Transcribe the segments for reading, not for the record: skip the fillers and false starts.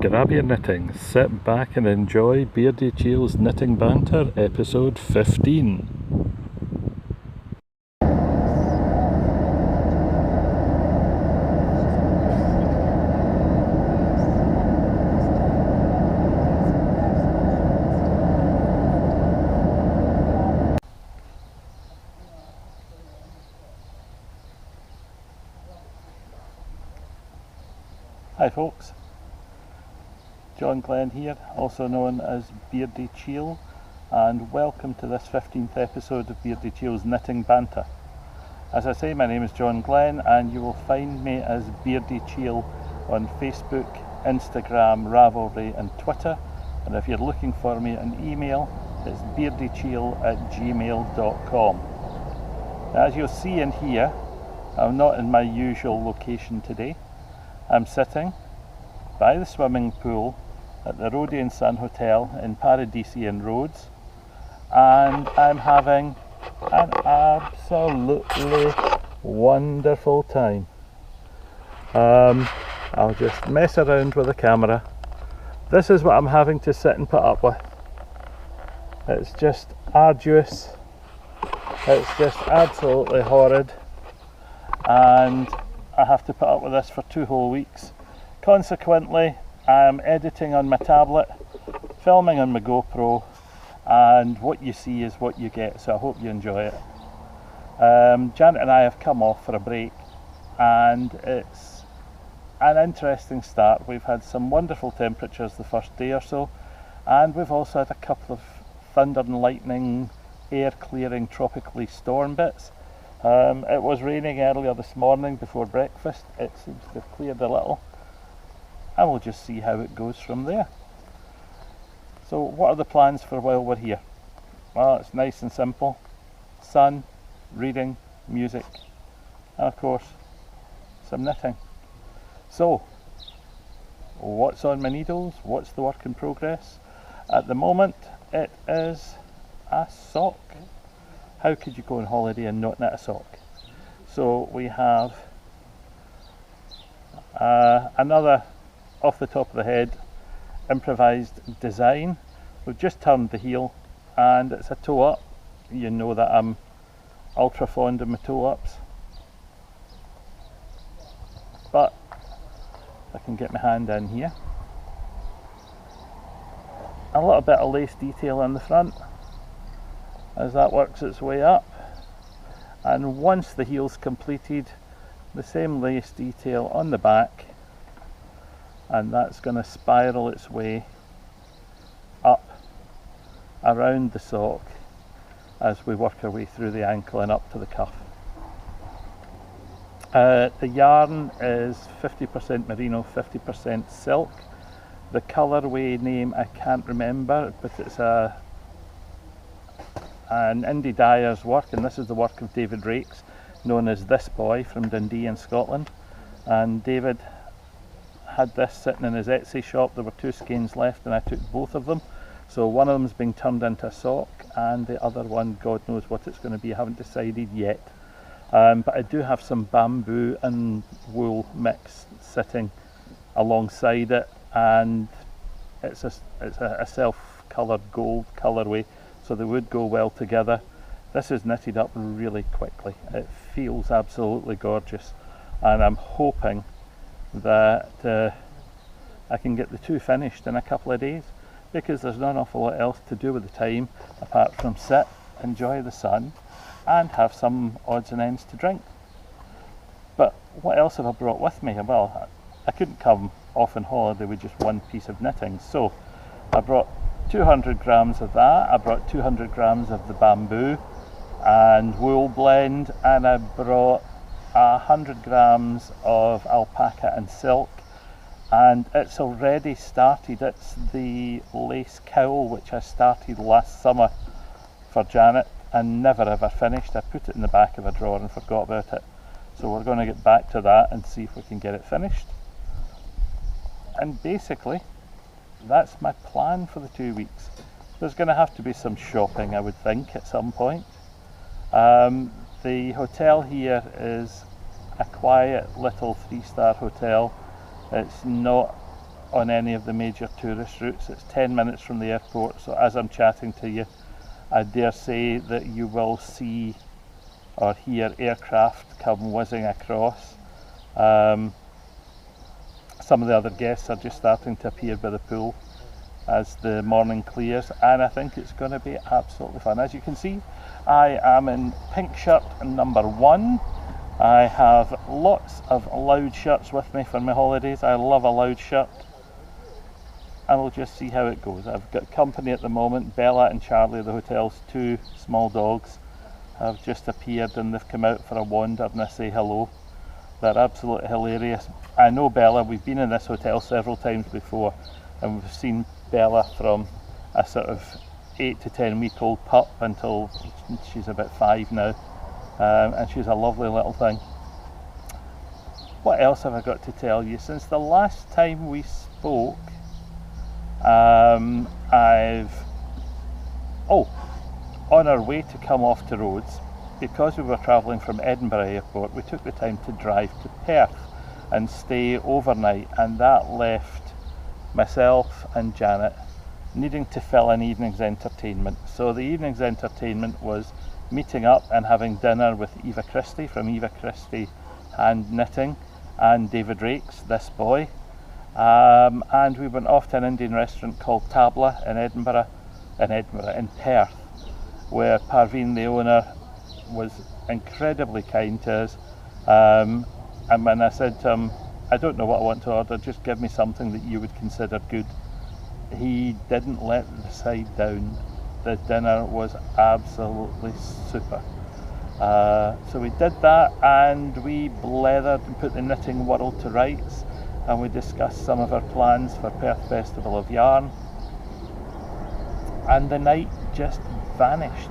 grab your knitting, sit back and enjoy Beardychiel's Knitting Banter, episode 15. Hi folks, John Glenn here, also known as Beardychiel, and welcome to this 15th episode of Beardychiel's Knitting Banter. As I say, my name is John Glenn and you will find me as Beardychiel on Facebook, Instagram, Ravelry and Twitter, and if you're looking for me an email, it's beardychiel@gmail.com. As you'll see and hear, I'm not in my usual location today. I'm sitting by the swimming pool at the Rodian Sun Hotel in Paradisian Rhodes, and I'm having an absolutely wonderful time. I'll just mess around with the camera. This is what I'm having to sit and put up with. It's just arduous, it's just absolutely horrid, and I have to put up with this for 2 whole weeks. Consequently, I'm editing on my tablet, filming on my GoPro, and what you see is what you get, so I hope you enjoy it. Janet and I have come off for a break, and it's an interesting start. We've had some wonderful temperatures the first day or so, and we've also had a couple of thunder and lightning, air clearing, tropically storm bits. It was raining earlier this morning before breakfast. It seems to have cleared a little, and we'll just see how it goes from there. So what are the plans for while we're here? Well, it's nice and simple. Sun, reading, music, and of course some knitting. So what's on my needles? What's the work in progress? At the moment it is a sock. How could you go on holiday and not knit a sock? So we have another off the top of the head improvised design. We've just turned the heel and it's a toe up. You know that I'm ultra fond of my toe ups, but I can get my hand in here. A little bit of lace detail in the front as that works its way up, and once the heel's completed, the same lace detail on the back, and that's going to spiral its way up around the sock as we work our way through the ankle and up to the cuff. The yarn is 50% merino, 50% silk. The colourway name I can't remember, but it's an indie dyer's work, and this is the work of David Rakes, known as This Boy, from Dundee in Scotland. And David had this sitting in his Etsy shop. There were 2 skeins left and I took both of them. So one of them's being turned into a sock and the other one, God knows what it's going to be, I haven't decided yet. But I do have some bamboo and wool mix sitting alongside it, and it's a self-coloured gold colourway, so they would go well together. This is knitted up really quickly. It feels absolutely gorgeous, and I'm hoping that I can get the 2 finished in a couple of days, because there's not an awful lot else to do with the time apart from sit, enjoy the sun and have some odds and ends to drink. But what else have I brought with me? Well, I couldn't come off on holiday with just one piece of knitting, so I brought 200 grams of that, I brought 200 grams of the bamboo and wool blend, and I brought 100 grams of alpaca and silk, and it's already started. It's the lace cowl which I started last summer for Janet and never ever finished. I put it in the back of a drawer and forgot about it, so we're going to get back to that and see if we can get it finished. And basically that's my plan for the 2 weeks. There's going to have to be some shopping, I would think, at some point. The hotel here is a quiet little 3-star hotel. It's not on any of the major tourist routes. It's 10 minutes from the airport, so as I'm chatting to you, I dare say that you will see or hear aircraft come whizzing across. Some of the other guests are just starting to appear by the pool as the morning clears, and I think it's going to be absolutely fun. As you can see, I am in pink shirt number 1. I have lots of loud shirts with me for my holidays. I love a loud shirt, and we'll just see how it goes. I've got company at the moment. Bella and Charlie, the hotel's 2 small dogs, have just appeared and they've come out for a wander and I say hello. They're absolutely hilarious. I know Bella, we've been in this hotel several times before, and we've seen Bella from a sort of 8 to 10 week old pup until she's about 5 now, and she's a lovely little thing. What else have I got to tell you? Since the last time we spoke, on our way to come off to Rhodes, because we were travelling from Edinburgh Airport, we took the time to drive to Perth and stay overnight, and that left myself and Janet needing to fill an evening's entertainment. So the evening's entertainment was meeting up and having dinner with Eva Christie from Eva Christie Hand Knitting and David Rakes, this boy. And we went off to an Indian restaurant called Tabla in Perth, where Parveen, the owner, was incredibly kind to us. And when I said to him, I don't know what I want to order, just give me something that you would consider good, he didn't let the side down. The dinner was absolutely super. So we did that, and we blethered and put the knitting world to rights, and we discussed some of our plans for Perth Festival of Yarn, and the night just vanished.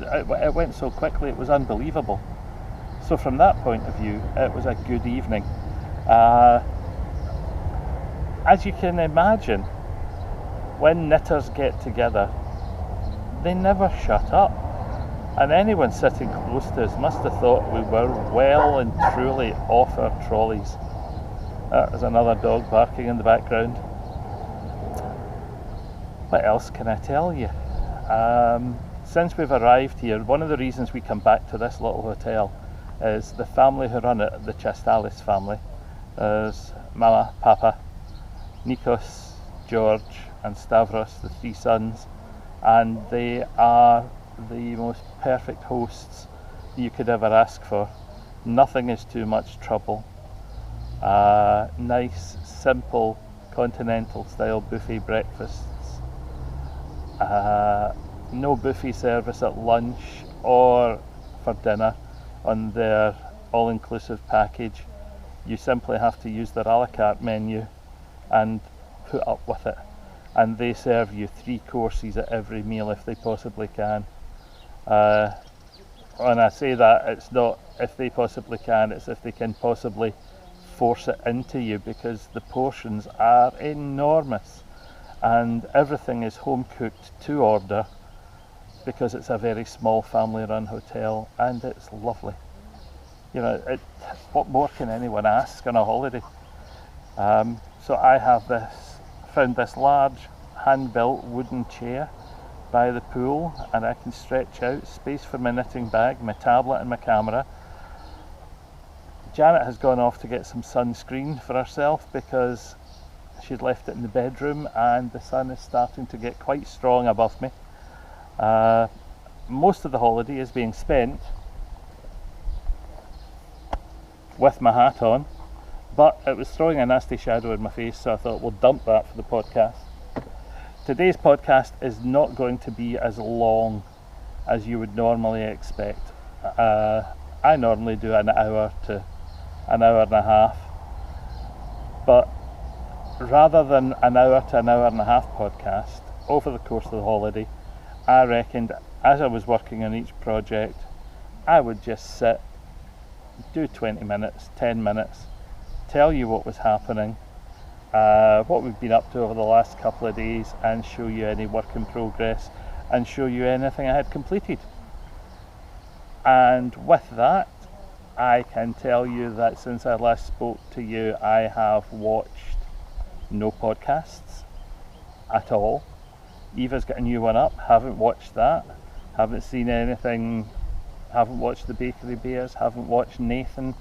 It went so quickly, it was unbelievable. So from that point of view, it was a good evening. As you can imagine, when knitters get together, they never shut up, and anyone sitting close to us must have thought we were well and truly off our trolleys. There's another dog barking in the background. What else can I tell you? Since we've arrived here, one of the reasons we come back to this little hotel is the family who run it, the Chastalis family. There's Mama, Papa, Nikos, George and Stavros, the 3 sons, and they are the most perfect hosts you could ever ask for. Nothing is too much trouble. Nice, simple, continental style buffet breakfasts. No buffet service at lunch or for dinner on their all-inclusive package. You simply have to use their a la carte menu and put up with it. And they serve you 3 courses at every meal if they possibly can. When I say that, it's not if they possibly can, it's if they can possibly force it into you, because the portions are enormous and everything is home cooked to order, because it's a very small family run hotel, and it's lovely. You know, what more can anyone ask on a holiday? So I have found this large hand-built wooden chair by the pool, and I can stretch out, space for my knitting bag, my tablet and my camera. Janet has gone off to get some sunscreen for herself because she'd left it in the bedroom, and the sun is starting to get quite strong above me. Most of the holiday is being spent with my hat on, but it was throwing a nasty shadow in my face, so I thought we'll dump that for the podcast. Today's podcast is not going to be as long as you would normally expect. I normally do an hour to an hour and a half, but rather than an hour to an hour and a half podcast over the course of the holiday, I reckoned as I was working on each project, I would just sit, do 20 minutes, 10 minutes, tell you what was happening, what we've been up to over the last couple of days, and show you any work in progress and show you anything I had completed. And with that, I can tell you that since I last spoke to you, I have watched no podcasts at all. Eva's got a new one up, haven't watched that, haven't seen anything, haven't watched the Bakery Bears, haven't watched Nathan.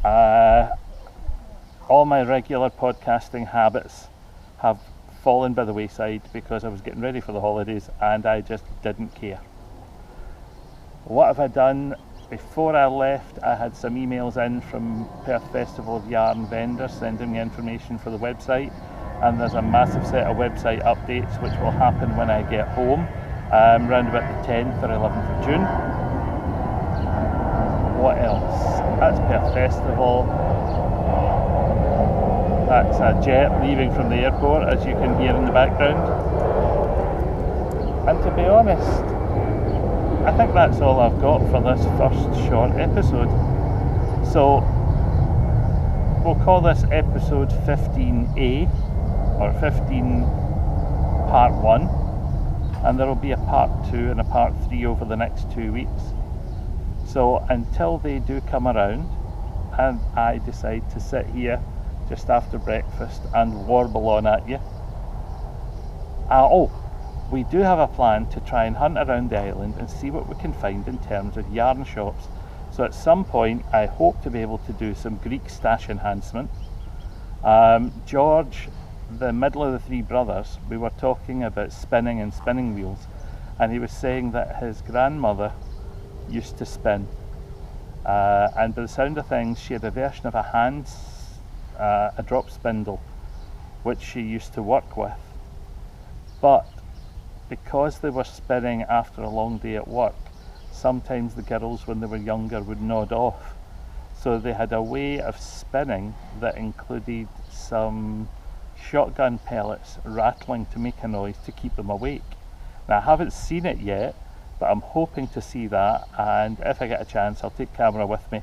All my regular podcasting habits have fallen by the wayside because I was getting ready for the holidays and I just didn't care. What have I done? Before I left, I had some emails in from Perth Festival of Yarn vendors sending me information for the website, and there's a massive set of website updates which will happen when I get home, around about the 10th or 11th of June. What else? That's Perth Festival. That's a jet leaving from the airport, as you can hear in the background. And to be honest, I think that's all I've got for this first short episode. So we'll call this episode 15A, or 15 part 1, and there will be a part 2 and a part 3 over the next 2 weeks. So until they do come around and I decide to sit here just after breakfast and warble on at you. We do have a plan to try and hunt around the island and see what we can find in terms of yarn shops. So at some point I hope to be able to do some Greek stash enhancement. George, the middle of the three brothers, we were talking about spinning and spinning wheels, and he was saying that his grandmother used to spin, and by the sound of things she had a version of a drop spindle which she used to work with, but because they were spinning after a long day at work, sometimes the girls when they were younger would nod off, so they had a way of spinning that included some shotgun pellets rattling to make a noise to keep them awake. Now I haven't seen it yet, but I'm hoping to see that, and if I get a chance I'll take camera with me,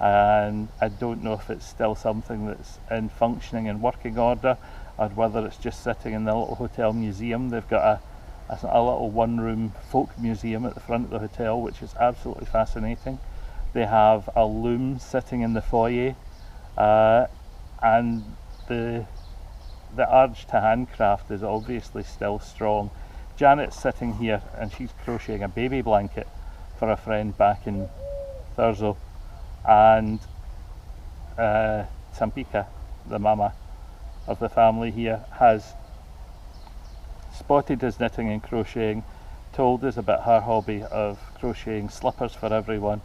and I don't know if it's still something that's in functioning and working order or whether it's just sitting in the little hotel museum. They've got a little one-room folk museum at the front of the hotel, which is absolutely fascinating. They have a loom sitting in the foyer, and the urge to handcraft is obviously still strong. Janet's sitting here and she's crocheting a baby blanket for a friend back in Thurso, and Sampika, the mama of the family here, has spotted us knitting and crocheting, told us about her hobby of crocheting slippers for everyone,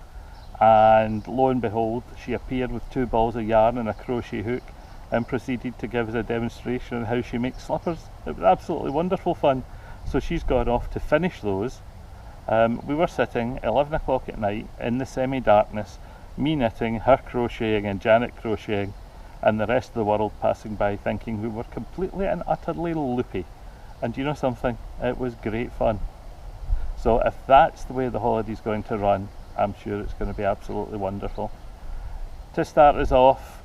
and lo and behold she appeared with 2 balls of yarn and a crochet hook and proceeded to give us a demonstration on how she makes slippers. It was absolutely wonderful fun. So she's gone off to finish those. We were sitting 11 o'clock at night in the semi-darkness, me knitting, her crocheting and Janet crocheting, and the rest of the world passing by thinking we were completely and utterly loopy. And you know something? It was great fun. So if that's the way the holiday's going to run, I'm sure it's going to be absolutely wonderful. To start us off,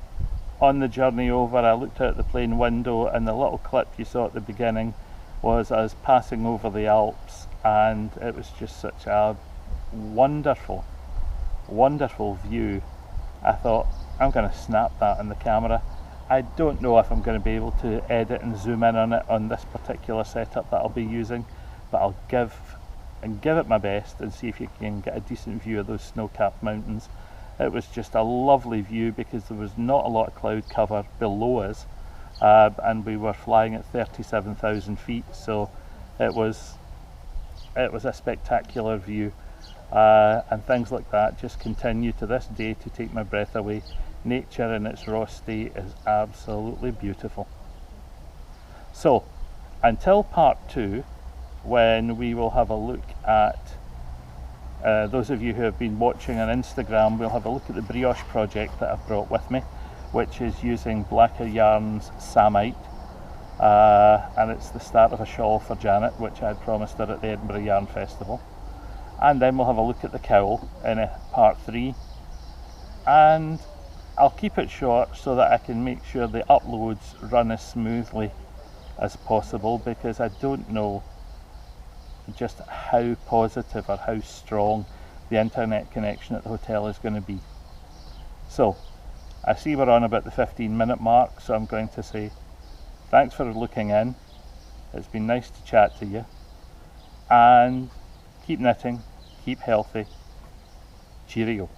on the journey over, I looked out the plane window and the little clip you saw at the beginning was us passing over the Alps, and it was just such a wonderful, wonderful view. I thought, I'm going to snap that on the camera. I don't know if I'm going to be able to edit and zoom in on it on this particular setup that I'll be using, but I'll give it my best and see if you can get a decent view of those snow-capped mountains. It was just a lovely view because there was not a lot of cloud cover below us, and we were flying at 37,000 feet, so it was a spectacular view, and things like that just continue to this day to take my breath away. Nature in its raw state is absolutely beautiful. So until part 2, when we will have a look at, those of you who have been watching on Instagram, we'll have a look at the Brioche project that I've brought with me, which is using Blacker Yarns Samite, and it's the start of a shawl for Janet, which I promised her at the Edinburgh Yarn Festival. And then we'll have a look at the cowl in part 3, and I'll keep it short so that I can make sure the uploads run as smoothly as possible, because I don't know just how positive or how strong the internet connection at the hotel is going to be. So I see we're on about the 15-minute mark, so I'm going to say Thanks for looking in. It's been nice to chat to you. And keep knitting, keep healthy. Cheerio.